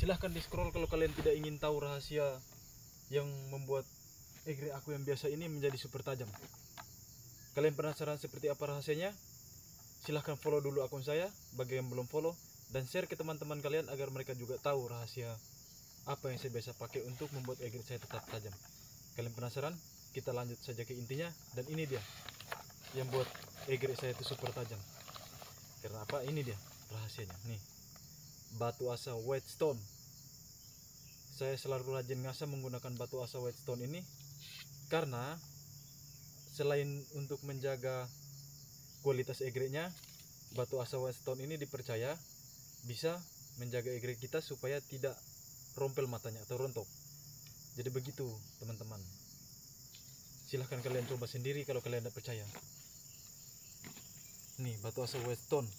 Silahkan di scroll kalau kalian tidak ingin tahu rahasia yang membuat egreg aku yang biasa ini menjadi super tajam. Kalian penasaran seperti apa rahasianya? Silahkan follow dulu akun saya bagi yang belum follow, dan share ke teman-teman kalian agar mereka juga tahu rahasia apa yang saya biasa pakai untuk membuat egreg saya tetap tajam. Kalian penasaran? Kita lanjut saja ke intinya, dan ini dia yang buat egreg saya itu super tajam. Karena apa? Ini dia rahasianya. Nih, batu asa white stone. Saya selalu rajin ngasah menggunakan batu asa white stone ini karena selain untuk menjaga kualitas egregnya, batu asa white stone ini dipercaya bisa menjaga egreg kita supaya tidak rompel matanya atau rontok. Jadi begitu teman-teman. Silahkan kalian coba sendiri kalau kalian tidak percaya. Nih, batu asa white stone